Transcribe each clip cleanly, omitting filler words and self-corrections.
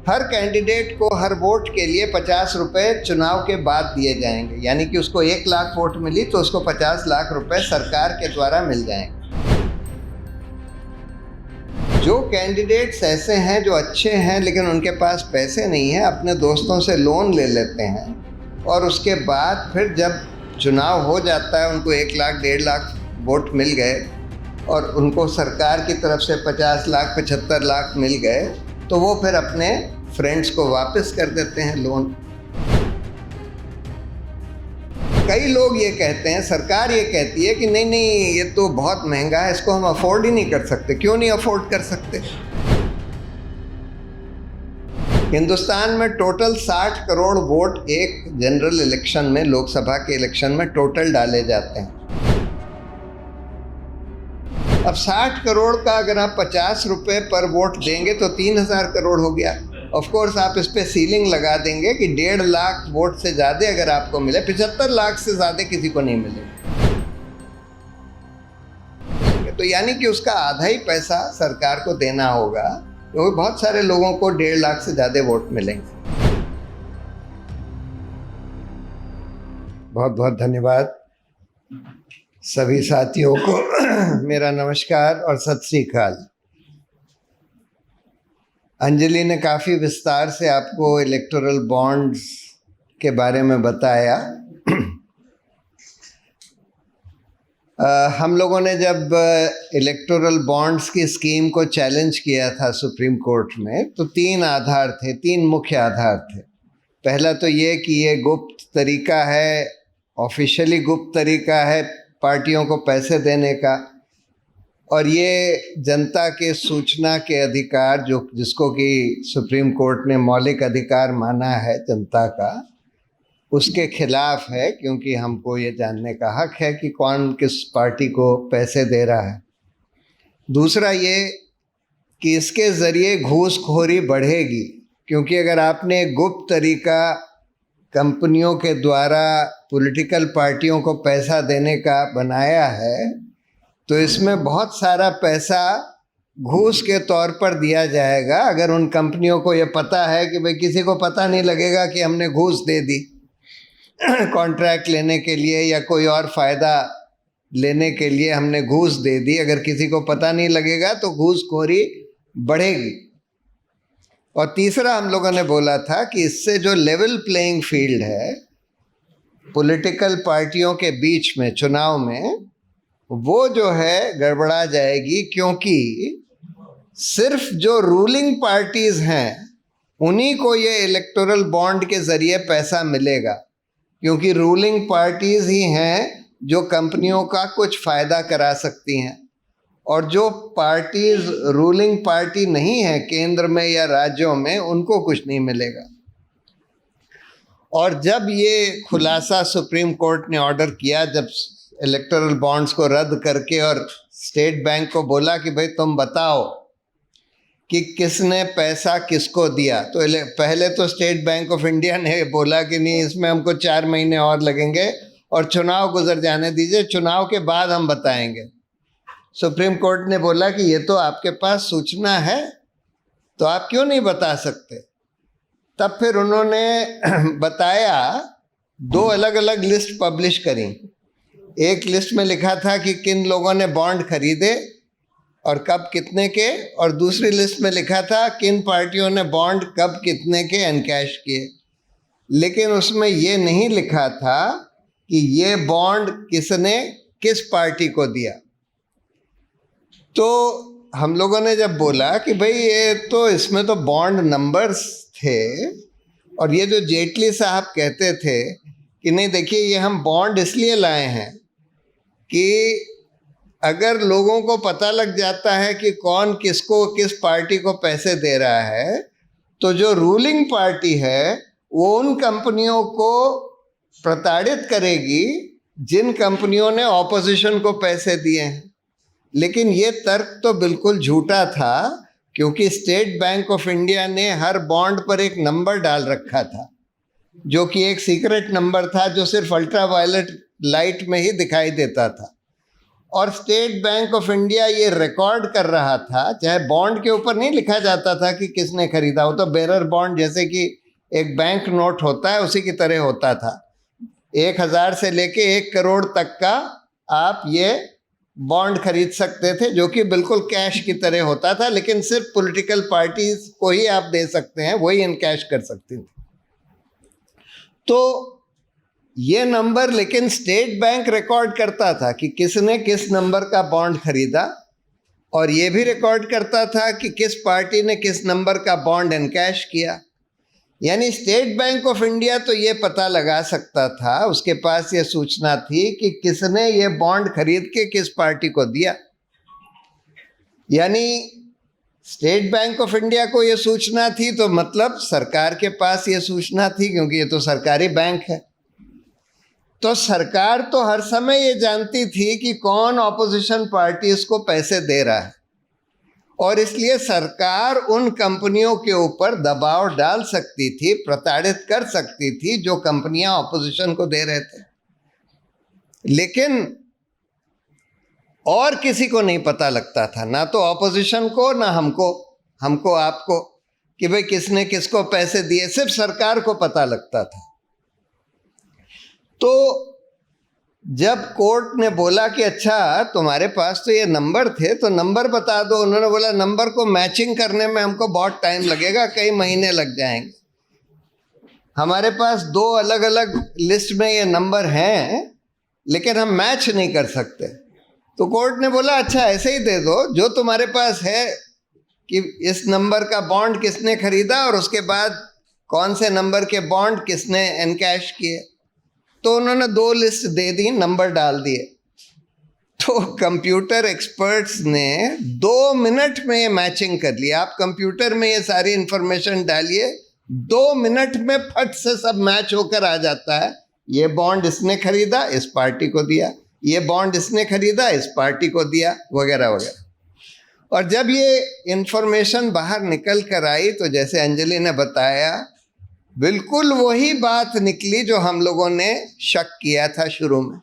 हर candidate को हर vote के लिए 50 रुपये चुनाव के बाद दिए जाएंगे, यानी कि उसको 1 लाख वोट मिली तो उसको 50 लाख रुपए सरकार के द्वारा मिल जाएंगे। जो कैंडिडेट्स ऐसे हैं जो अच्छे हैं लेकिन उनके पास पैसे नहीं हैं, अपने दोस्तों से लोन ले लेते हैं और उसके बाद फिर जब चुनाव हो जाता है उनको 1 लाख 1.5 लाख वोट मिल गए और उनको सरकार की तरफ से 50 लाख 75 लाख मिल गए तो वो फिर अपने फ्रेंड्स को वापस कर देते हैं लोन। कई लोग ये कहते हैं, सरकार ये कहती है कि नहीं नहीं ये तो बहुत महंगा है, इसको हम अफोर्ड ही नहीं कर सकते। क्यों नहीं अफोर्ड कर सकते? हिंदुस्तान में टोटल 60 करोड़ वोट एक जनरल इलेक्शन में, लोकसभा के इलेक्शन में टोटल डाले जाते हैं। अब 60 करोड़ का अगर आप 50 रुपये पर वोट देंगे तो 3000 करोड़ हो गया। ऑफ कोर्स आप इस पे सीलिंग लगा देंगे कि 1.5 लाख वोट से ज़्यादा अगर आपको मिले, 75 लाख से ज़्यादा किसी को नहीं मिले, तो यानी कि उसका आधा ही पैसा सरकार को देना होगा, क्योंकि बहुत सारे लोगों को 1.5 लाख से ज़्यादा वोट मिलेंगे। बहुत बहुत धन्यवाद सभी साथियों को। मेरा नमस्कार और सत श्री अकाल। अंजलि ने काफ़ी विस्तार से आपको इलेक्टोरल बॉन्ड्स के बारे में बताया। हम लोगों ने जब इलेक्टोरल बॉन्ड्स की स्कीम को चैलेंज किया था सुप्रीम कोर्ट में, तो 3 आधार थे, 3 मुख्य आधार थे। पहला तो ये कि ये गुप्त तरीका है, ऑफिशियली गुप्त तरीका है पार्टियों को पैसे देने का, और ये जनता के सूचना के अधिकार जिसको कि सुप्रीम कोर्ट ने मौलिक अधिकार माना है जनता का, उसके खिलाफ है, क्योंकि हमको ये जानने का हक है कि कौन किस पार्टी को पैसे दे रहा है। दूसरा ये कि इसके ज़रिए घूसखोरी बढ़ेगी, क्योंकि अगर आपने गुप्त तरीका कंपनियों के द्वारा पॉलिटिकल पार्टियों को पैसा देने का बनाया है तो इसमें बहुत सारा पैसा घूस के तौर पर दिया जाएगा। अगर उन कंपनियों को ये पता है कि भाई किसी को पता नहीं लगेगा कि हमने घूस दे दी कॉन्ट्रैक्ट लेने के लिए या कोई और फ़ायदा लेने के लिए हमने घूस दे दी, अगर किसी को पता नहीं लगेगा तो घूसखोरी बढ़ेगी। और तीसरा हम लोगों ने बोला था कि इससे जो लेवल प्लेइंग फील्ड है पॉलिटिकल पार्टियों के बीच में चुनाव में, वो जो है गड़बड़ा जाएगी, क्योंकि सिर्फ जो रूलिंग पार्टीज़ हैं उन्हीं को ये इलेक्टोरल बॉन्ड के ज़रिए पैसा मिलेगा, क्योंकि रूलिंग पार्टीज़ ही हैं जो कंपनियों का कुछ फ़ायदा करा सकती हैं, और जो पार्टीज़ रूलिंग पार्टी नहीं है केंद्र में या राज्यों में, उनको कुछ नहीं मिलेगा। और जब ये खुलासा सुप्रीम कोर्ट ने ऑर्डर किया, जब इलेक्टोरल बॉन्ड्स को रद्द करके और स्टेट बैंक को बोला कि भाई तुम बताओ कि किसने पैसा किसको दिया, तो पहले तो स्टेट बैंक ऑफ इंडिया ने बोला कि नहीं, इसमें हमको 4 महीने और लगेंगे और चुनाव गुजर जाने दीजिए, चुनाव के बाद हम बताएंगे। सुप्रीम कोर्ट ने बोला कि ये तो आपके पास सूचना है तो आप क्यों नहीं बता सकते। तब फिर उन्होंने बताया, 2 अलग अलग लिस्ट पब्लिश करी। एक लिस्ट में लिखा था कि किन लोगों ने बॉन्ड खरीदे और कब कितने के, और दूसरी लिस्ट में लिखा था किन पार्टियों ने बॉन्ड कब कितने के एनकैश किए। लेकिन उसमें ये नहीं लिखा था कि ये बॉन्ड किसने किस पार्टी को दिया। तो हम लोगों ने जब बोला कि भाई ये तो इसमें तो बॉन्ड नंबर्स थे, और ये जो जेटली साहब कहते थे कि नहीं देखिए ये हम बॉन्ड इसलिए लाए हैं कि अगर लोगों को पता लग जाता है कि कौन किसको किस पार्टी को पैसे दे रहा है, तो जो रूलिंग पार्टी है वो उन कंपनियों को प्रताड़ित करेगी जिन कंपनियों ने ऑपोजिशन को पैसे दिए हैं। लेकिन ये तर्क तो बिल्कुल झूठा था, क्योंकि स्टेट बैंक ऑफ इंडिया ने हर बॉन्ड पर एक नंबर डाल रखा था, जो कि एक सीक्रेट नंबर था, जो सिर्फ अल्ट्रा वायलेट लाइट में ही दिखाई देता था। और स्टेट बैंक ऑफ इंडिया ये रिकॉर्ड कर रहा था, चाहे बॉन्ड के ऊपर नहीं लिखा जाता था कि किसने खरीदा, वो तो बेरर बॉन्ड जैसे कि एक बैंक नोट होता है उसी की तरह होता था। 1000 से लेके 1 करोड़ तक का आप ये बॉन्ड खरीद सकते थे, जो कि बिल्कुल कैश की तरह होता था, लेकिन सिर्फ पॉलिटिकल पार्टीज को ही आप दे सकते हैं, वही इन कैश कर सकती थी। तो ये नंबर लेकिन स्टेट बैंक रिकॉर्ड करता था कि किसने किस नंबर का बॉन्ड खरीदा, और ये भी रिकॉर्ड करता था कि किस पार्टी ने किस नंबर का बॉन्ड इनकैश किया। यानी स्टेट बैंक ऑफ इंडिया तो ये पता लगा सकता था, उसके पास ये सूचना थी कि किसने ये बॉन्ड खरीद के किस पार्टी को दिया। यानी स्टेट बैंक ऑफ इंडिया को ये सूचना थी, तो मतलब सरकार के पास ये सूचना थी, क्योंकि ये तो सरकारी बैंक है। तो सरकार तो हर समय ये जानती थी कि कौन ऑपोजिशन पार्टी इसको पैसे दे रहा है, और इसलिए सरकार उन कंपनियों के ऊपर दबाव डाल सकती थी, प्रताड़ित कर सकती थी जो कंपनियां ऑपोजिशन को दे रहे थे। लेकिन और किसी को नहीं पता लगता था, ना तो ऑपोजिशन को ना हमको आपको, कि भाई किसने किसको पैसे दिए, सिर्फ सरकार को पता लगता था। तो जब कोर्ट ने बोला कि अच्छा तुम्हारे पास तो ये नंबर थे, तो नंबर बता दो, उन्होंने बोला नंबर को मैचिंग करने में हमको बहुत टाइम लगेगा, कई महीने लग जाएंगे, हमारे पास 2 अलग अलग लिस्ट में ये नंबर हैं, लेकिन हम मैच नहीं कर सकते। तो कोर्ट ने बोला अच्छा ऐसे ही दे दो, जो तुम्हारे पास है कि इस नंबर का बॉन्ड किसने खरीदा और उसके बाद कौन से नंबर के बॉन्ड किसने एनकैश किए। तो उन्होंने 2 लिस्ट दे दी, नंबर डाल दिए। तो कंप्यूटर एक्सपर्ट्स ने 2 मिनट में ये मैचिंग कर लिया। आप कंप्यूटर में ये सारी इंफॉर्मेशन डालिए, 2 मिनट में फट से सब मैच होकर आ जाता है। ये बॉन्ड इसने खरीदा, इस पार्टी को दिया, ये बॉन्ड इसने खरीदा, इस पार्टी को दिया, वगैरह वगैरह। और जब ये इंफॉर्मेशन बाहर निकल कर आई, तो जैसे अंजलि ने बताया, बिल्कुल वही बात निकली जो हम लोगों ने शक किया था शुरू में।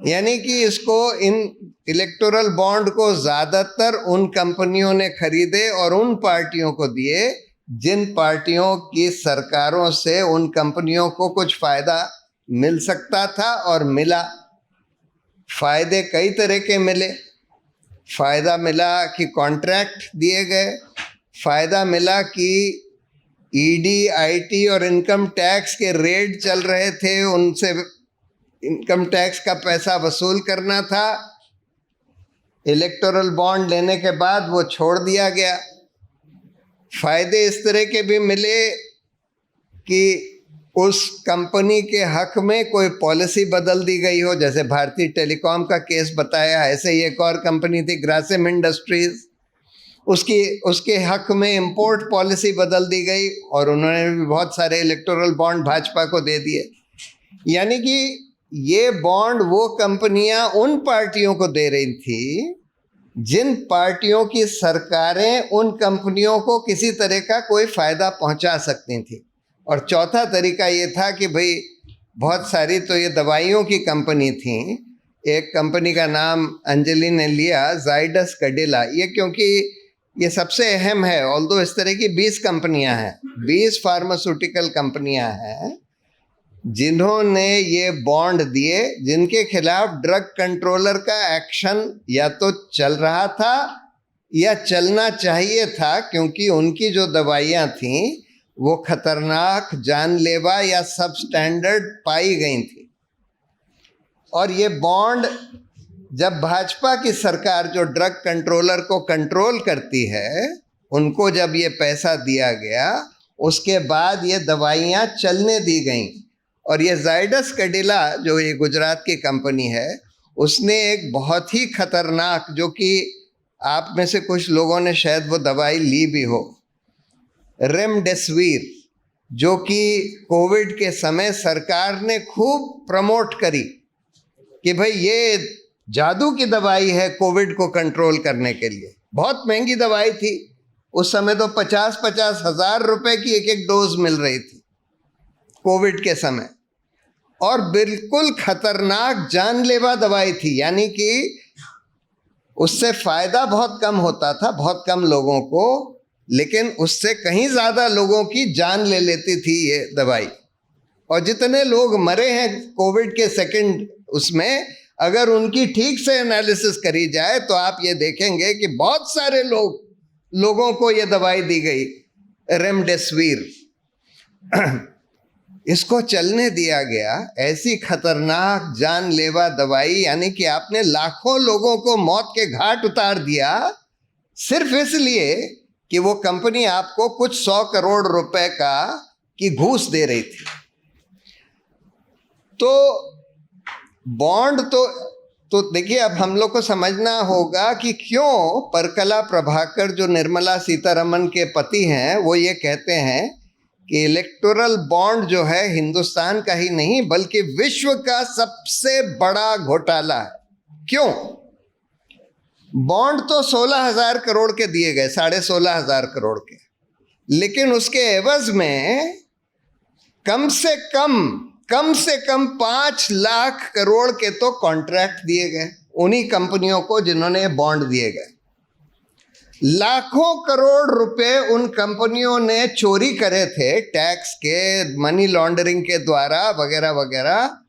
यानी कि इसको, इन इलेक्टोरल बॉन्ड को ज़्यादातर उन कंपनियों ने खरीदे और उन पार्टियों को दिए जिन पार्टियों की सरकारों से उन कंपनियों को कुछ फ़ायदा मिल सकता था, और मिला। फ़ायदे कई तरह के मिले। फ़ायदा मिला कि कॉन्ट्रैक्ट दिए गए, फ़ायदा मिला कि ईडी, आईटी और इनकम टैक्स के रेड चल रहे थे, उनसे इनकम टैक्स का पैसा वसूल करना था। इलेक्टोरल बॉन्ड लेने के बाद वो छोड़ दिया गया। फ़ायदे इस तरह के भी मिले कि उस कंपनी के हक में कोई पॉलिसी बदल दी गई हो, जैसे भारतीय टेलीकॉम का केस बताया, ऐसे ही एक और कंपनी थी ग्रासिम इंडस्ट्रीज़, उसके हक में इंपोर्ट पॉलिसी बदल दी गई और उन्होंने भी बहुत सारे इलेक्टोरल बॉन्ड भाजपा को दे दिए। यानी कि ये बॉन्ड वो कंपनियां उन पार्टियों को दे रही थी जिन पार्टियों की सरकारें उन कंपनियों को किसी तरह का कोई फ़ायदा पहुंचा सकती थी। और चौथा तरीका ये था कि भाई बहुत सारी तो ये दवाइयों की कंपनी थी। एक कंपनी का नाम अंजलि ने लिया, जाइडस कैडिला, ये क्योंकि ये सबसे अहम है। ऑल्दो इस तरह की 20 कंपनियां हैं, 20 फार्मास्यूटिकल कंपनियां हैं जिन्होंने ये बॉन्ड दिए, जिनके खिलाफ ड्रग कंट्रोलर का एक्शन या तो चल रहा था या चलना चाहिए था, क्योंकि उनकी जो दवाइयाँ थीं वो खतरनाक, जानलेवा या सब स्टैंडर्ड पाई गई थी। और ये बॉन्ड, जब भाजपा की सरकार जो ड्रग कंट्रोलर को कंट्रोल करती है, उनको जब ये पैसा दिया गया, उसके बाद ये दवाइयाँ चलने दी गईं। और ये जाइडस कैडिला जो ये गुजरात की कंपनी है, उसने एक बहुत ही खतरनाक, जो कि आप में से कुछ लोगों ने शायद वो दवाई ली भी हो, रेमडेसिविर, जो कि कोविड के समय सरकार ने खूब प्रमोट करी कि भाई ये जादू की दवाई है कोविड को कंट्रोल करने के लिए। बहुत महंगी दवाई थी उस समय, तो 50-50 हज़ार रुपए की एक डोज मिल रही थी कोविड के समय, और बिल्कुल खतरनाक, जानलेवा दवाई थी। यानी कि उससे फायदा बहुत कम होता था, बहुत कम लोगों को, लेकिन उससे कहीं ज्यादा लोगों की जान ले लेती थी ये दवाई। और जितने लोग मरे हैं कोविड के सेकंड उसमें, अगर उनकी ठीक से एनालिसिस करी जाए तो आप ये देखेंगे कि बहुत सारे लोगों को ये दवाई दी गई, रेमडेसिविर। इसको चलने दिया गया, ऐसी खतरनाक जानलेवा दवाई, यानी कि आपने लाखों लोगों को मौत के घाट उतार दिया सिर्फ इसलिए कि वो कंपनी आपको कुछ 100 करोड़ रुपए की घूस दे रही थी। तो बॉन्ड तो देखिए, अब हम लोग को समझना होगा कि क्यों परकला प्रभाकर, जो निर्मला सीतारमन के पति हैं, वो ये कहते हैं कि इलेक्टोरल बॉन्ड जो है हिंदुस्तान का ही नहीं बल्कि विश्व का सबसे बड़ा घोटाला है। क्यों? बॉन्ड तो 16,000 करोड़ के दिए गए, 16,500 करोड़ के, लेकिन उसके एवज में कम से कम 5 लाख करोड़ के तो कॉन्ट्रैक्ट दिए गए उन्हीं कंपनियों को जिन्होंने बॉन्ड दिए गए। लाखों करोड़ रुपए उन कंपनियों ने चोरी करे थे, टैक्स के, मनी लॉन्ड्रिंग के द्वारा वगैरह वगैरह।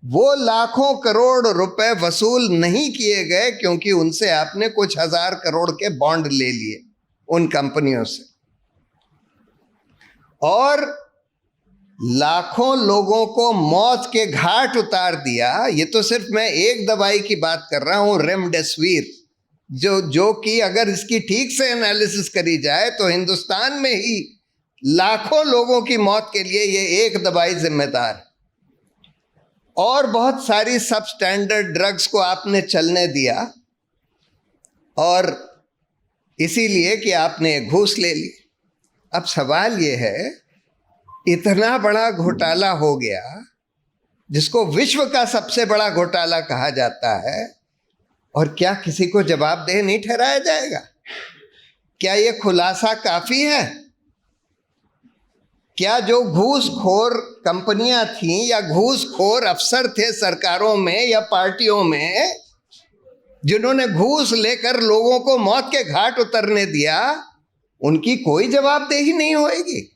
वो लाखों करोड़ रुपए वसूल नहीं किए गए क्योंकि उनसे आपने कुछ 1000 करोड़ के बॉन्ड ले लिए उन कंपनियों से, और लाखों लोगों को मौत के घाट उतार दिया। ये तो सिर्फ मैं एक दवाई की बात कर रहा हूं, रेमडेसिविर, जो कि अगर इसकी ठीक से एनालिसिस करी जाए तो हिंदुस्तान में ही लाखों लोगों की मौत के लिए ये एक दवाई जिम्मेदार है। और बहुत सारी सब स्टैंडर्ड ड्रग्स को आपने चलने दिया, और इसीलिए कि आपने घूस ले ली। अब सवाल ये है, इतना बड़ा घोटाला हो गया जिसको विश्व का सबसे बड़ा घोटाला कहा जाता है, और क्या किसी को जवाबदेह नहीं ठहराया जाएगा? क्या ये खुलासा काफी है? क्या जो घूसखोर कंपनियां थीं या घूसखोर अफसर थे सरकारों में या पार्टियों में, जिन्होंने घूस लेकर लोगों को मौत के घाट उतरने दिया, उनकी कोई जवाबदेही नहीं होगी?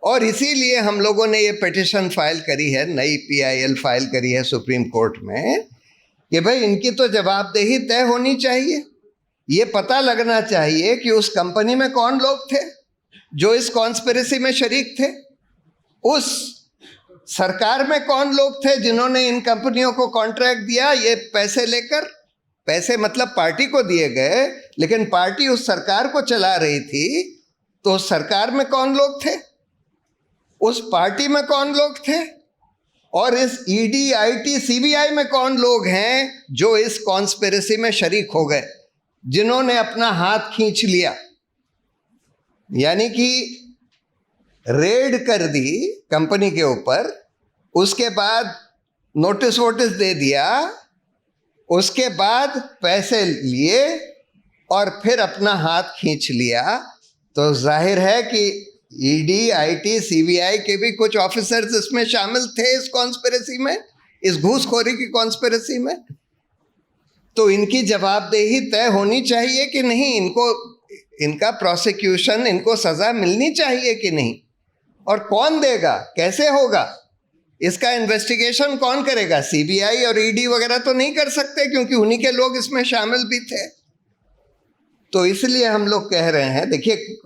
और इसीलिए हम लोगों ने ये पिटीशन फाइल करी है, नई PIL फाइल करी है सुप्रीम कोर्ट में, कि भाई इनकी तो जवाबदेही तय होनी चाहिए। ये पता लगना चाहिए कि उस कंपनी में कौन लोग थे जो इस कॉन्स्पिरेसी में शरीक थे, उस सरकार में कौन लोग थे जिन्होंने इन कंपनियों को कॉन्ट्रैक्ट दिया ये पैसे लेकर। पैसे मतलब पार्टी को दिए गए, लेकिन पार्टी उस सरकार को चला रही थी, तो उस सरकार में कौन लोग थे, उस पार्टी में कौन लोग थे, और इस ED, IT, CBI में कौन लोग हैं जो इस कॉन्स्पिरेसी में शरीक हो गए, जिन्होंने अपना हाथ खींच लिया, यानी कि रेड कर दी कंपनी के ऊपर, उसके बाद नोटिस वोटिस दे दिया, उसके बाद पैसे लिए और फिर अपना हाथ खींच लिया। तो जाहिर है कि ED, IT, CBI के भी कुछ ऑफिसर्स इसमें शामिल थे इस कॉन्स्पिरेसी में, इस घूसखोरी की कॉन्स्पिरेसी में। तो इनकी जवाबदेही तय होनी चाहिए कि नहीं, इनका प्रोसिक्यूशन, इनको सजा मिलनी चाहिए कि नहीं, और कौन देगा, कैसे होगा, इसका इन्वेस्टिगेशन कौन करेगा? CBI और ED वगैरह तो नहीं कर सकते क्योंकि उन्हीं के लोग इसमें शामिल भी थे। तो इसलिए हम लोग कह रहे हैं, देखिए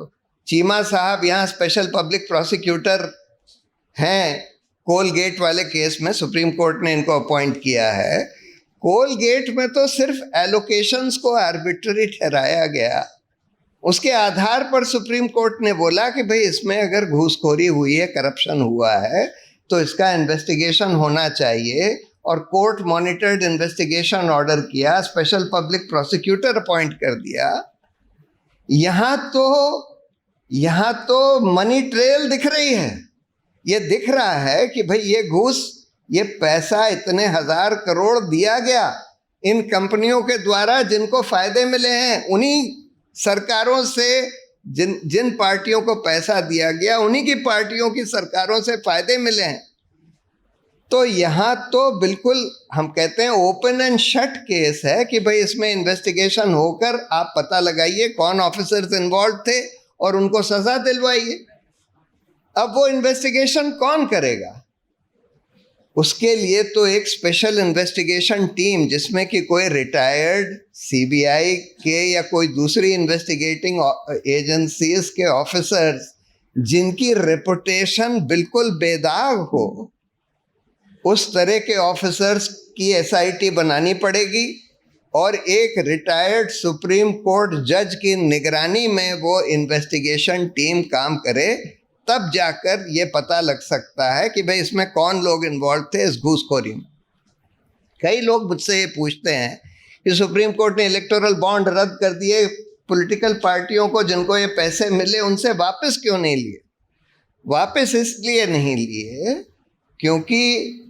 चीमा साहब यहाँ स्पेशल पब्लिक प्रोसिक्यूटर हैं कोलगेट वाले केस में, सुप्रीम कोर्ट ने इनको अपॉइंट किया है। कोलगेट में तो सिर्फ एलोकेशंस को आर्बिट्ररी ठहराया गया, उसके आधार पर सुप्रीम कोर्ट ने बोला कि भाई इसमें अगर घूसखोरी हुई है, करप्शन हुआ है, तो इसका इन्वेस्टिगेशन होना चाहिए, और कोर्ट मॉनिटर्ड इन्वेस्टिगेशन ऑर्डर किया, स्पेशल पब्लिक प्रोसिक्यूटर अपॉइंट कर दिया। यहाँ तो मनी ट्रेल दिख रही है। ये दिख रहा है कि भाई ये घूस, ये पैसा इतने 1000 करोड़ दिया गया इन कंपनियों के द्वारा जिनको फायदे मिले हैं, उन्हीं सरकारों से, जिन पार्टियों को पैसा दिया गया उन्हीं की पार्टियों की सरकारों से फायदे मिले हैं। तो यहाँ तो बिल्कुल हम कहते हैं ओपन एंड शट केस है कि भाई इसमें इन्वेस्टिगेशन होकर आप पता लगाइए कौन ऑफिसर्स इन्वॉल्व थे और उनको सजा दिलवाइए। अब वो इन्वेस्टिगेशन कौन करेगा? उसके लिए तो एक स्पेशल इन्वेस्टिगेशन टीम जिसमें कि कोई रिटायर्ड सीबीआई के या कोई दूसरी इन्वेस्टिगेटिंग एजेंसीज के ऑफिसर्स जिनकी रेपुटेशन बिल्कुल बेदाग हो, उस तरह के ऑफिसर्स की एसआईटी बनानी पड़ेगी और एक रिटायर्ड सुप्रीम कोर्ट जज की निगरानी में वो इन्वेस्टिगेशन टीम काम करे, तब जाकर ये पता लग सकता है कि भाई इसमें कौन लोग इन्वॉल्व थे इस घूसखोरी में। कई लोग मुझसे ये पूछते हैं कि सुप्रीम कोर्ट ने इलेक्टोरल बॉन्ड रद्द कर दिए, पॉलिटिकल पार्टियों को जिनको ये पैसे मिले उनसे वापस क्यों नहीं लिए? वापस इसलिए नहीं लिए क्योंकि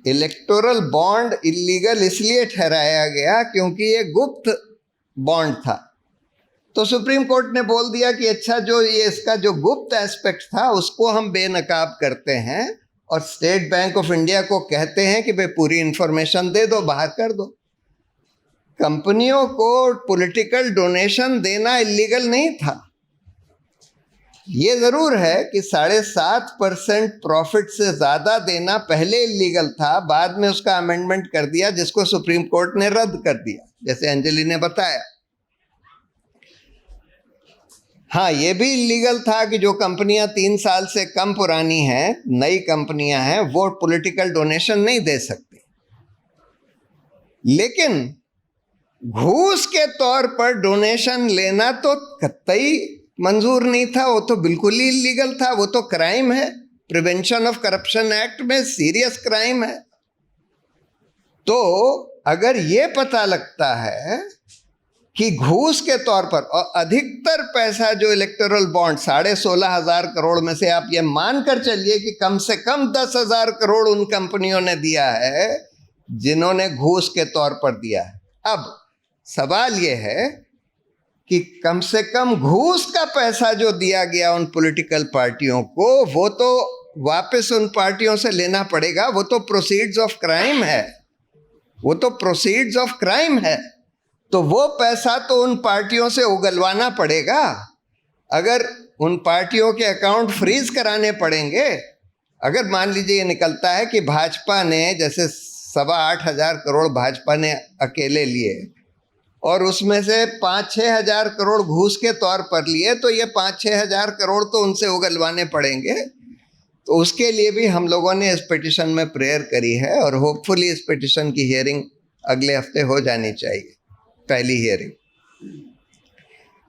इलेक्टोरल बॉन्ड इलीगल इसलिए ठहराया गया क्योंकि ये गुप्त बॉन्ड था। तो सुप्रीम कोर्ट ने बोल दिया कि अच्छा, जो ये इसका जो गुप्त एस्पेक्ट था उसको हम बेनकाब करते हैं और स्टेट बैंक ऑफ इंडिया को कहते हैं कि भाई पूरी इंफॉर्मेशन दे दो, बाहर कर दो। कंपनियों को पॉलिटिकल डोनेशन देना इलीगल नहीं था। ये ज़रूर है कि 7.5% प्रॉफिट से ज़्यादा देना पहले इलीगल था, बाद में उसका अमेंडमेंट कर दिया जिसको सुप्रीम कोर्ट ने रद्द कर दिया, जैसे अंजलि ने बताया। हाँ, ये भी इलीगल था कि जो कंपनियां 3 साल से कम पुरानी हैं, नई कंपनियां हैं, वो पॉलिटिकल डोनेशन नहीं दे सकती। लेकिन घूस के तौर पर डोनेशन लेना तो कतई मंजूर नहीं था, वो तो बिल्कुल ही इलीगल था, वो तो क्राइम है। प्रिवेंशन ऑफ करप्शन एक्ट में सीरियस क्राइम है। तो अगर ये पता लगता है कि घूस के तौर पर, और अधिकतर पैसा जो इलेक्टोरल बॉन्ड 16,500 करोड़ में से आप ये मान कर चलिए कि कम से कम 10,000 करोड़ उन कंपनियों ने दिया है जिन्होंने घूस के तौर पर दिया है। अब सवाल ये है कि कम से कम घूस का पैसा जो दिया गया उन पॉलिटिकल पार्टियों को, वो तो वापस उन पार्टियों से लेना पड़ेगा। वो तो प्रोसीड्स ऑफ क्राइम है, वो तो प्रोसीड्स ऑफ क्राइम है। तो वो पैसा तो उन पार्टियों से उगलवाना पड़ेगा। अगर उन पार्टियों के अकाउंट फ्रीज कराने पड़ेंगे, अगर मान लीजिए ये निकलता है कि भाजपा ने जैसे 8,500 करोड़ भाजपा ने अकेले लिए और उसमें से 5-6 हज़ार करोड़ घूस के तौर पर लिए, तो ये 5-6 हज़ार करोड़ तो उनसे उगलवाने पड़ेंगे। तो उसके लिए भी हम लोगों ने इस पिटिशन में प्रेयर करी है और होपफुली इस पिटिशन की हियरिंग अगले हफ्ते हो जानी चाहिए, पहली हियरिंग।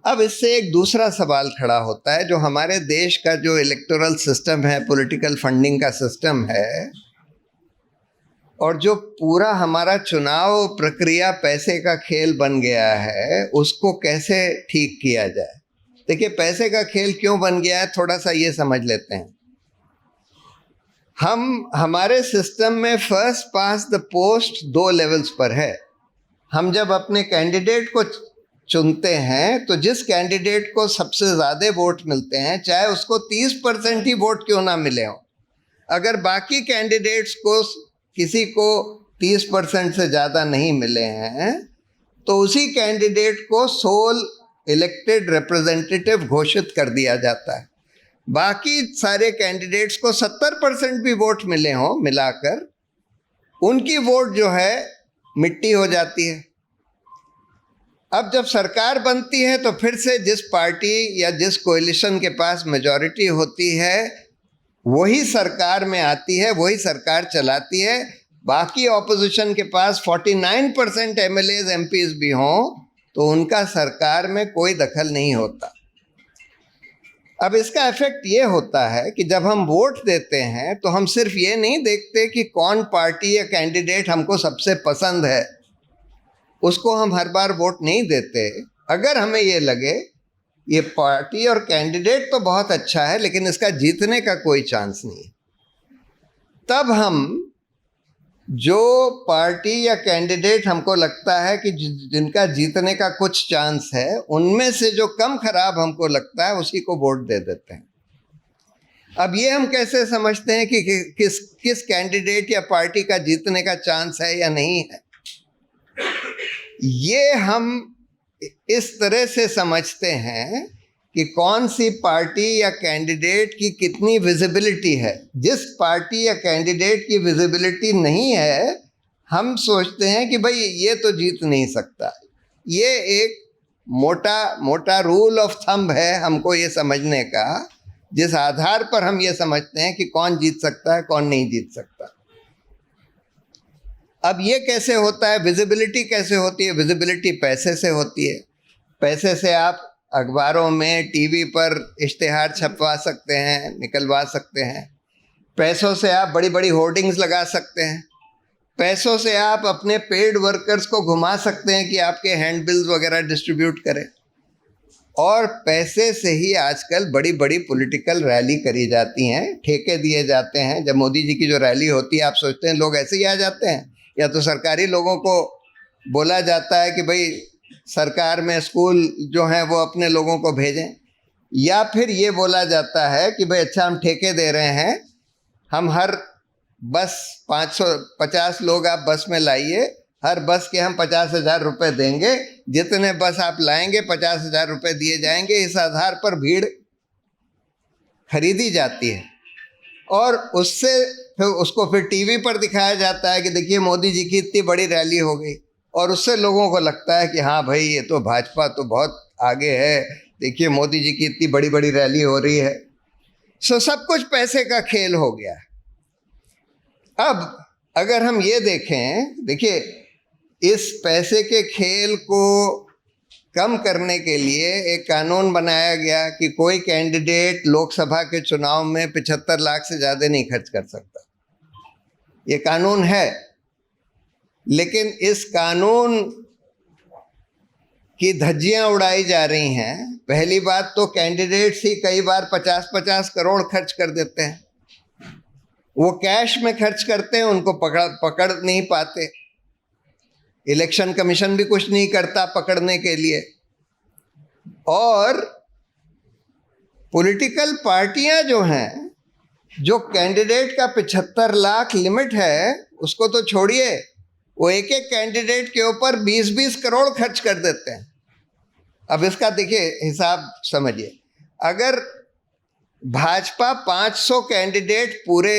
अब इससे एक दूसरा सवाल खड़ा होता है, जो हमारे देश का जो इलेक्टोरल सिस्टम है, पॉलिटिकल फंडिंग का सिस्टम है, और जो पूरा हमारा चुनाव प्रक्रिया पैसे का खेल बन गया है, उसको कैसे ठीक किया जाए। देखिए, पैसे का खेल क्यों बन गया है, थोड़ा सा ये समझ लेते हैं। हमारे सिस्टम में first pass the post 2 levels पर है। हम जब अपने कैंडिडेट को चुनते हैं तो जिस कैंडिडेट को सबसे ज़्यादा वोट मिलते हैं, चाहे उसको 30% ही वोट क्यों ना मिले हों, अगर बाकी कैंडिडेट्स को किसी को 30% से ज़्यादा नहीं मिले हैं, तो उसी कैंडिडेट को सोल इलेक्टेड रिप्रेजेंटेटिव घोषित कर दिया जाता है। बाकी सारे कैंडिडेट्स को 70% भी वोट मिले हों मिलाकर, उनकी वोट जो है मिट्टी हो जाती है। अब जब सरकार बनती है तो फिर से जिस पार्टी या जिस कोalition के पास मेजॉरिटी होती है वही सरकार में आती है, वही सरकार चलाती है। बाकी ऑपोजिशन के पास 49% MLAs MPs भी हों तो उनका सरकार में कोई दखल नहीं होता। अब इसका इफेक्ट ये होता है कि जब हम वोट देते हैं तो हम सिर्फ ये नहीं देखते कि कौन पार्टी या कैंडिडेट हमको सबसे पसंद है, उसको हम हर बार वोट नहीं देते। अगर हमें ये लगे ये पार्टी और कैंडिडेट तो बहुत अच्छा है लेकिन इसका जीतने का कोई चांस नहीं, तब हम जो पार्टी या कैंडिडेट हमको लगता है कि जिनका जीतने का कुछ चांस है, उनमें से जो कम खराब हमको लगता है उसी को वोट दे देते हैं। अब ये हम कैसे समझते हैं कि किस कैंडिडेट या पार्टी का जीतने का चांस है या नहीं है? ये हम इस तरह से समझते हैं कि कौन सी पार्टी या कैंडिडेट की कितनी विजिबिलिटी है। जिस पार्टी या कैंडिडेट की विजिबिलिटी नहीं है, हम सोचते हैं कि भाई ये तो जीत नहीं सकता। ये एक मोटा रूल ऑफ थंब है हमको ये समझने का, जिस आधार पर हम ये समझते हैं कि कौन जीत सकता है, कौन नहीं जीत सकता। अब ये कैसे होता है, विजिबिलिटी कैसे होती है? विजिबिलिटी पैसे से होती है। पैसे से आप अखबारों में, टीवी पर इश्तिहार छपवा सकते हैं, निकलवा सकते हैं। पैसों से आप बड़ी बड़ी होर्डिंग्स लगा सकते हैं। पैसों से आप अपने पेड वर्कर्स को घुमा सकते हैं कि आपके हैंडबिल्स वगैरह डिस्ट्रीब्यूट करें। और पैसे से ही आजकल बड़ी बड़ी पॉलिटिकल रैली करी जाती हैं, ठेके दिए जाते हैं। जब मोदी जी की जो रैली होती है, आप सोचते हैं लोग ऐसे ही आ जाते हैं? या तो सरकारी लोगों को बोला जाता है कि भाई सरकार में स्कूल जो हैं वो अपने लोगों को भेजें, या फिर ये बोला जाता है कि भाई अच्छा हम ठेके दे रहे हैं, हम हर बस 550 लोग आप बस में लाइए, हर बस के हम 50,000 रुपये देंगे, जितने बस आप लाएंगे 50,000 रुपये दिए जाएंगे। इस आधार पर भीड़ खरीदी जाती है और उससे फिर उसको फिर टीवी पर दिखाया जाता है कि देखिए मोदी जी की इतनी बड़ी रैली हो गई, और उससे लोगों को लगता है कि हाँ भाई ये तो भाजपा तो बहुत आगे है, देखिए मोदी जी की इतनी बड़ी बड़ी रैली हो रही है। सो सब कुछ पैसे का खेल हो गया। अब अगर हम ये देखें, देखिए इस पैसे के खेल को कम करने के लिए एक कानून बनाया गया कि कोई कैंडिडेट लोकसभा के चुनाव में 75 लाख से ज़्यादा नहीं खर्च कर सकता। ये कानून है, लेकिन इस कानून की धज्जियां उड़ाई जा रही हैं। पहली बात तो कैंडिडेट्स ही कई बार 50-50 करोड़ खर्च कर देते हैं। वो कैश में खर्च करते हैं, उनको पकड़ नहीं पाते। इलेक्शन कमीशन भी कुछ नहीं करता पकड़ने के लिए। और पॉलिटिकल पार्टियां जो हैं, जो कैंडिडेट का 75 लाख लिमिट है उसको तो छोड़िए, वो एक एक कैंडिडेट के ऊपर 20-20 करोड़ खर्च कर देते हैं। अब इसका देखिए हिसाब समझिए, अगर भाजपा 500 कैंडिडेट पूरे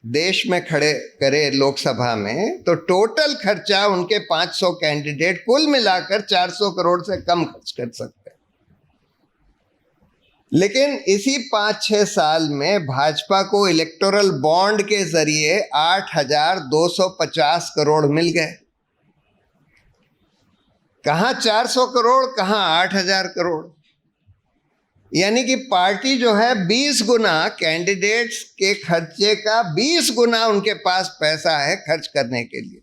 देश में खड़े करे लोकसभा में, तो टोटल खर्चा उनके 500 कैंडिडेट कुल मिलाकर 400 करोड़ से कम खर्च कर सकते हैं। लेकिन इसी 5-6 साल में भाजपा को इलेक्टोरल बॉन्ड के जरिए 8,250 करोड़ मिल गए। कहां 400 करोड़, कहां 8,000 करोड़। यानी कि पार्टी जो है 20 गुना कैंडिडेट्स के खर्चे का 20 गुना उनके पास पैसा है खर्च करने के लिए।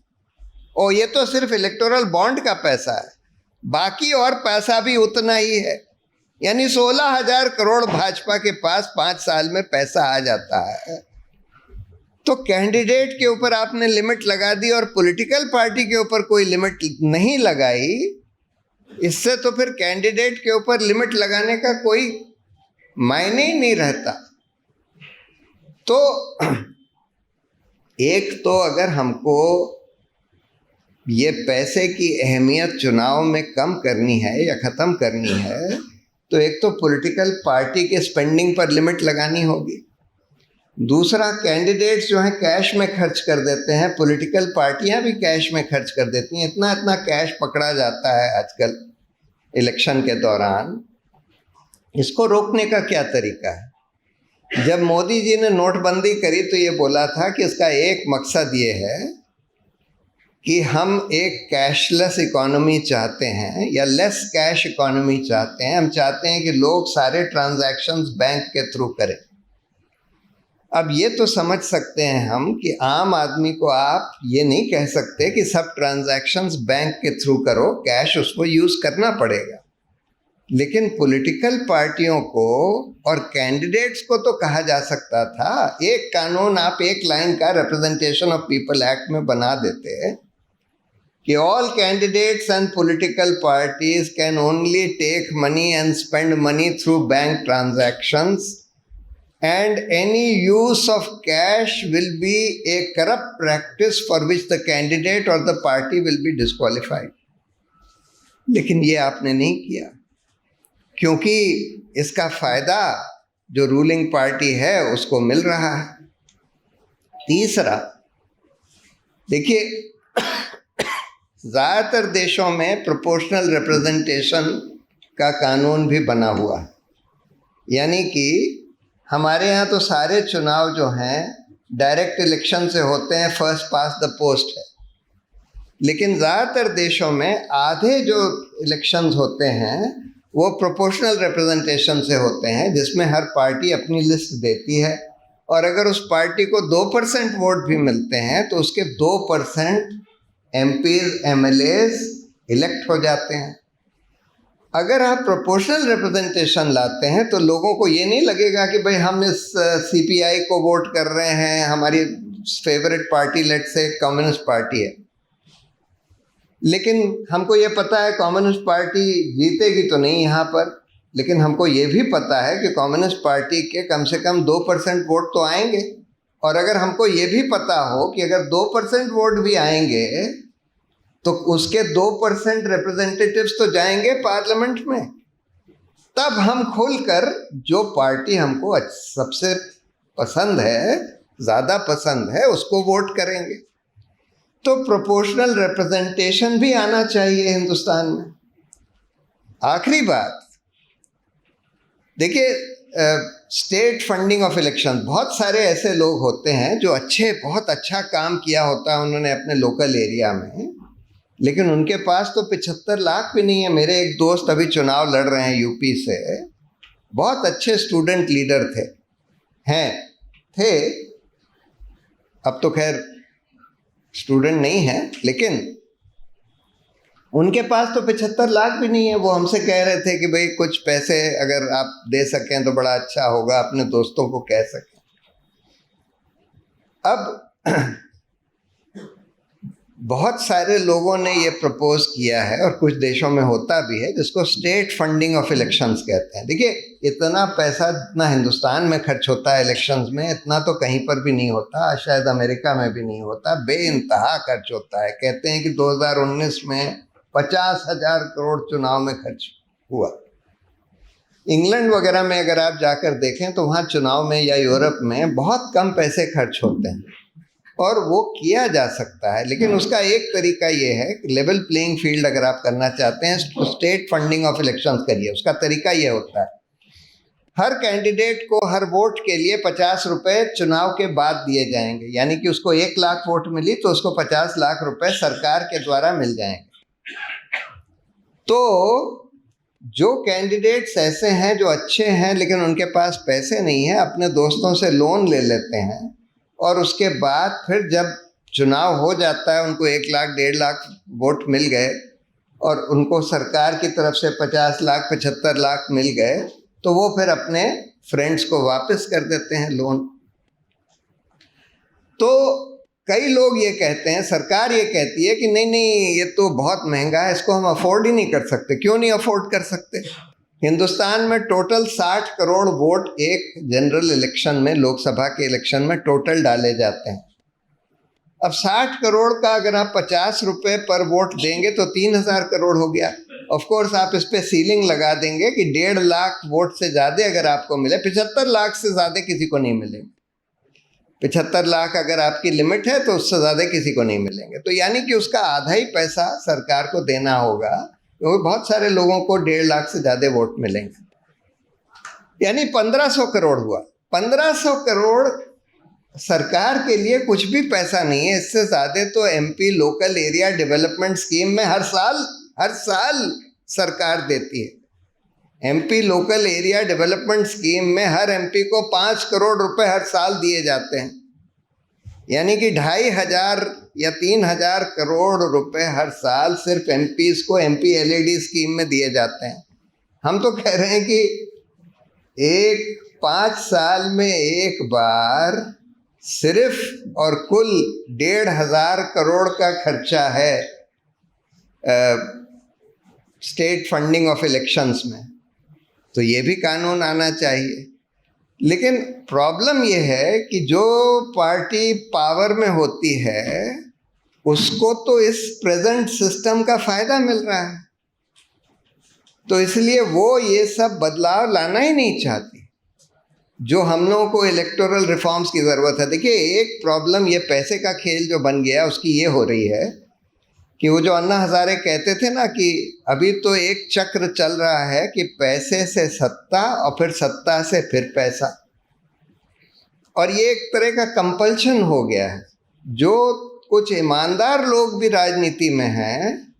और ये तो सिर्फ इलेक्टोरल बॉन्ड का पैसा है, बाकी और पैसा भी उतना ही है। यानी 16,000 करोड़ भाजपा के पास 5 साल में पैसा आ जाता है। तो कैंडिडेट के ऊपर आपने लिमिट लगा दी और पॉलिटिकल पार्टी के ऊपर कोई लिमिट नहीं लगाई। इससे तो फिर कैंडिडेट के ऊपर लिमिट लगाने का कोई मायने ही नहीं रहता। तो एक तो अगर हमको ये पैसे की अहमियत चुनाव में कम करनी है या ख़त्म करनी है, तो एक तो पॉलिटिकल पार्टी के स्पेंडिंग पर लिमिट लगानी होगी। दूसरा, कैंडिडेट्स जो हैं कैश में खर्च कर देते हैं, पॉलिटिकल पार्टियां भी कैश में खर्च कर देती हैं। इतना इतना कैश पकड़ा जाता है आजकल इलेक्शन के दौरान। इसको रोकने का क्या तरीका है? जब मोदी जी ने नोटबंदी करी तो ये बोला था कि इसका एक मकसद ये है कि हम एक कैशलेस इकोनॉमी चाहते हैं या लेस कैश इकोनॉमी चाहते हैं। हम चाहते हैं कि लोग सारे ट्रांजैक्शंस बैंक के थ्रू करें। अब ये तो समझ सकते हैं हम कि आम आदमी को आप ये नहीं कह सकते कि सब ट्रांजैक्शंस बैंक के थ्रू करो, कैश उसको यूज़ करना पड़ेगा। लेकिन पॉलिटिकल पार्टियों को और कैंडिडेट्स को तो कहा जा सकता था, एक कानून आप एक लाइन का रिप्रेजेंटेशन ऑफ पीपल एक्ट में बना देते कि all candidates and political parties can only take money and spend money through bank transactions and any use of cash will be a corrupt practice for which the candidate or the party will be disqualified. लेकिन ये आपने नहीं किया, क्योंकि इसका फायदा जो ruling party है उसको मिल रहा है। तीसरा, देखिए, ज़्यादातर देशों में प्रोपोर्शनल रिप्रेजेंटेशन का कानून भी बना हुआ है, यानी कि हमारे यहाँ तो सारे चुनाव जो हैं डायरेक्ट इलेक्शन से होते हैं, फर्स्ट पास द पोस्ट है। लेकिन ज़्यादातर देशों में आधे जो इलेक्शंस होते हैं वो प्रोपोर्शनल रिप्रेजेंटेशन से होते हैं, जिसमें हर पार्टी अपनी लिस्ट देती है, और अगर उस पार्टी को 2% वोट भी मिलते हैं तो उसके 2% एमपीज एमएलएज इलेक्ट हो जाते हैं। अगर आप प्रोपोर्शनल रिप्रेजेंटेशन लाते हैं तो लोगों को ये नहीं लगेगा कि भाई हम इस सीपीआई को वोट कर रहे हैं, हमारी फेवरेट पार्टी लेट से कम्युनिस्ट पार्टी है, लेकिन हमको ये पता है कम्युनिस्ट पार्टी जीतेगी तो नहीं यहाँ पर, लेकिन हमको ये भी पता है कि कम्युनिस्ट पार्टी के कम से कम 2% वोट तो आएंगे। और अगर हमको ये भी पता हो कि अगर 2% वोट भी आएंगे तो उसके 2% रिप्रेजेंटेटिव्स तो जाएंगे पार्लियामेंट में, तब हम खुलकर जो पार्टी हमको सबसे पसंद है, ज़्यादा पसंद है, उसको वोट करेंगे। तो प्रोपोर्शनल रिप्रेजेंटेशन भी आना चाहिए हिंदुस्तान में। आखिरी बात, देखिए, स्टेट फंडिंग ऑफ इलेक्शन, बहुत सारे ऐसे लोग होते हैं जो बहुत अच्छा काम किया होता है उन्होंने अपने लोकल एरिया में, लेकिन उनके पास तो 75 लाख भी नहीं है। मेरे एक दोस्त अभी चुनाव लड़ रहे हैं यूपी से, बहुत अच्छे स्टूडेंट लीडर थे, अब तो खैर स्टूडेंट नहीं है, लेकिन उनके पास तो 75 लाख भी नहीं है। वो हमसे कह रहे थे कि भाई कुछ पैसे अगर आप दे सकें तो बड़ा अच्छा होगा, अपने दोस्तों को कह सकें। अब बहुत सारे लोगों ने ये प्रपोज किया है और कुछ देशों में होता भी है, जिसको स्टेट फंडिंग ऑफ इलेक्शंस कहते हैं। देखिए, इतना पैसा जितना हिंदुस्तान में खर्च होता है इलेक्शंस में, इतना तो कहीं पर भी नहीं होता, शायद अमेरिका में भी नहीं होता। बेइंतहा खर्च होता है। कहते हैं कि 2019 में 50,000 करोड़ चुनाव में खर्च हुआ। इंग्लैंड वगैरह में अगर आप जाकर देखें तो वहाँ चुनाव में या यूरोप में बहुत कम पैसे खर्च होते हैं, और वो किया जा सकता है। लेकिन उसका एक तरीका ये है कि लेवल प्लेइंग फील्ड अगर आप करना चाहते हैं तो स्टेट फंडिंग ऑफ इलेक्शंस करिए। उसका तरीका ये होता है, हर कैंडिडेट को हर वोट के लिए 50 रुपये चुनाव के बाद दिए जाएंगे, यानी कि उसको 1 लाख वोट मिली तो उसको 50 लाख रुपए सरकार के द्वारा मिल जाएंगे। तो जो कैंडिडेट्स ऐसे हैं जो अच्छे हैं लेकिन उनके पास पैसे नहीं है, अपने दोस्तों से लोन ले लेते हैं, और उसके बाद फिर जब चुनाव हो जाता है, उनको 1 लाख 1.5 लाख वोट मिल गए और उनको सरकार की तरफ से 50 लाख 75 लाख मिल गए, तो वो फिर अपने फ्रेंड्स को वापस कर देते हैं लोन। तो कई लोग ये कहते हैं, सरकार ये कहती है कि नहीं नहीं, ये तो बहुत महंगा है, इसको हम अफोर्ड ही नहीं कर सकते। क्यों नहीं अफोर्ड कर सकते? हिंदुस्तान में टोटल 60 करोड़ वोट एक जनरल इलेक्शन में, लोकसभा के इलेक्शन में टोटल डाले जाते हैं। अब 60 करोड़ का अगर आप 50 रुपये पर वोट देंगे तो 3,000 करोड़ हो गया। ऑफ कोर्स आप इस पे सीलिंग लगा देंगे कि 1.5 लाख वोट से ज़्यादा अगर आपको मिले, 75 लाख से ज़्यादा किसी को नहीं मिलेंगे। 75 लाख अगर आपकी लिमिट है तो उससे ज़्यादा किसी को नहीं मिलेंगे। तो यानी कि उसका आधा ही पैसा सरकार को देना होगा, क्योंकि बहुत सारे लोगों को 1.5 लाख से ज़्यादा वोट मिलेंगे। यानी 1500 करोड़ हुआ। 1500 करोड़ सरकार के लिए कुछ भी पैसा नहीं है। इससे ज़्यादा तो MP local area development scheme में हर साल सरकार देती है। MP local area development scheme में हर एमपी को 5 करोड़ रुपए हर साल दिए जाते हैं, यानी कि 2,500 या 3,000 करोड़ रुपए हर साल सिर्फ एमपीज को एमपी एलईडी स्कीम में दिए जाते हैं। हम तो कह रहे हैं कि 5 साल में एक बार सिर्फ और कुल 1,500 करोड़ का खर्चा है स्टेट फंडिंग ऑफ इलेक्शंस में। तो ये भी कानून आना चाहिए। लेकिन प्रॉब्लम ये है कि जो पार्टी पावर में होती है उसको तो इस प्रेजेंट सिस्टम का फायदा मिल रहा है, तो इसलिए वो ये सब बदलाव लाना ही नहीं चाहती। जो हम लोगों को इलेक्टोरल रिफॉर्म्स की ज़रूरत है। देखिए, एक प्रॉब्लम ये पैसे का खेल जो बन गया उसकी ये हो रही है कि वो जो अन्ना हजारे कहते थे ना कि अभी तो एक चक्र चल रहा है कि पैसे से सत्ता और फिर सत्ता से फिर पैसा, और ये एक तरह का कंपल्शन हो गया है। जो कुछ ईमानदार लोग भी राजनीति में हैं,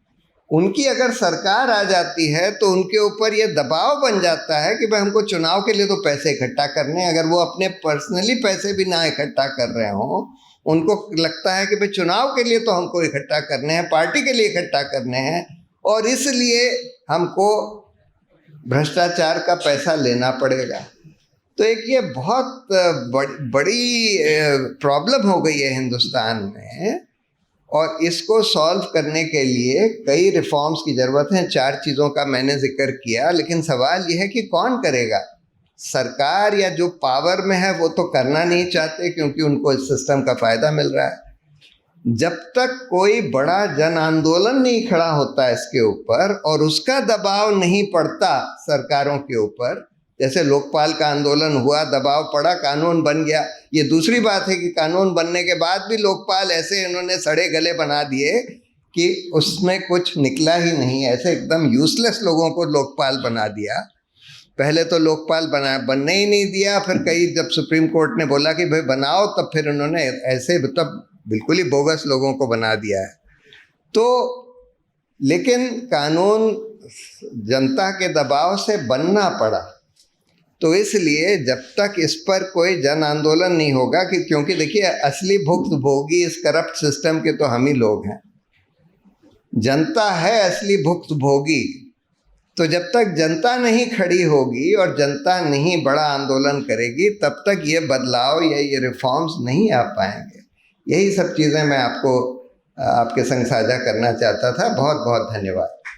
उनकी अगर सरकार आ जाती है तो उनके ऊपर ये दबाव बन जाता है कि भाई हमको चुनाव के लिए तो पैसे इकट्ठा करने हैं। अगर वो अपने पर्सनली पैसे भी ना इकट्ठा कर रहे हों, उनको लगता है कि भाई चुनाव के लिए तो हमको इकट्ठा करने हैं, पार्टी के लिए इकट्ठा करने हैं, और इसलिए हमको भ्रष्टाचार का पैसा लेना पड़ेगा। तो एक ये बहुत बड़ी प्रॉब्लम हो गई है हिंदुस्तान में, और इसको सॉल्व करने के लिए कई रिफॉर्म्स की ज़रूरत है। 4 चीज़ों का मैंने जिक्र किया, लेकिन सवाल यह है कि कौन करेगा। सरकार या जो पावर में है वो तो करना नहीं चाहते क्योंकि उनको इस सिस्टम का फ़ायदा मिल रहा है। जब तक कोई बड़ा जन आंदोलन नहीं खड़ा होता इसके ऊपर और उसका दबाव नहीं पड़ता सरकारों के ऊपर, जैसे लोकपाल का आंदोलन हुआ, दबाव पड़ा, कानून बन गया। ये दूसरी बात है कि कानून बनने के बाद भी लोकपाल ऐसे इन्होंने सड़े गले बना दिए कि उसमें कुछ निकला ही नहीं। ऐसे एकदम यूजलेस लोगों को लोकपाल बना दिया। पहले तो लोकपाल बनने ही नहीं दिया, फिर कई जब सुप्रीम कोर्ट ने बोला कि भाई बनाओ, तब फिर उन्होंने ऐसे मतलब बिल्कुल ही बोगस लोगों को बना दिया है। तो लेकिन कानून जनता के दबाव से बनना पड़ा, तो इसलिए जब तक इस पर कोई जन आंदोलन नहीं होगा कि क्योंकि देखिए असली भुक्तभोगी इस करप्ट सिस्टम के तो हम ही लोग हैं, जनता है असली भुक्तभोगी। तो जब तक जनता नहीं खड़ी होगी और जनता नहीं बड़ा आंदोलन करेगी, तब तक ये बदलाव या ये रिफॉर्म्स नहीं आ पाएंगे। यही सब चीज़ें मैं आपको आपके संग साझा करना चाहता था। बहुत बहुत धन्यवाद।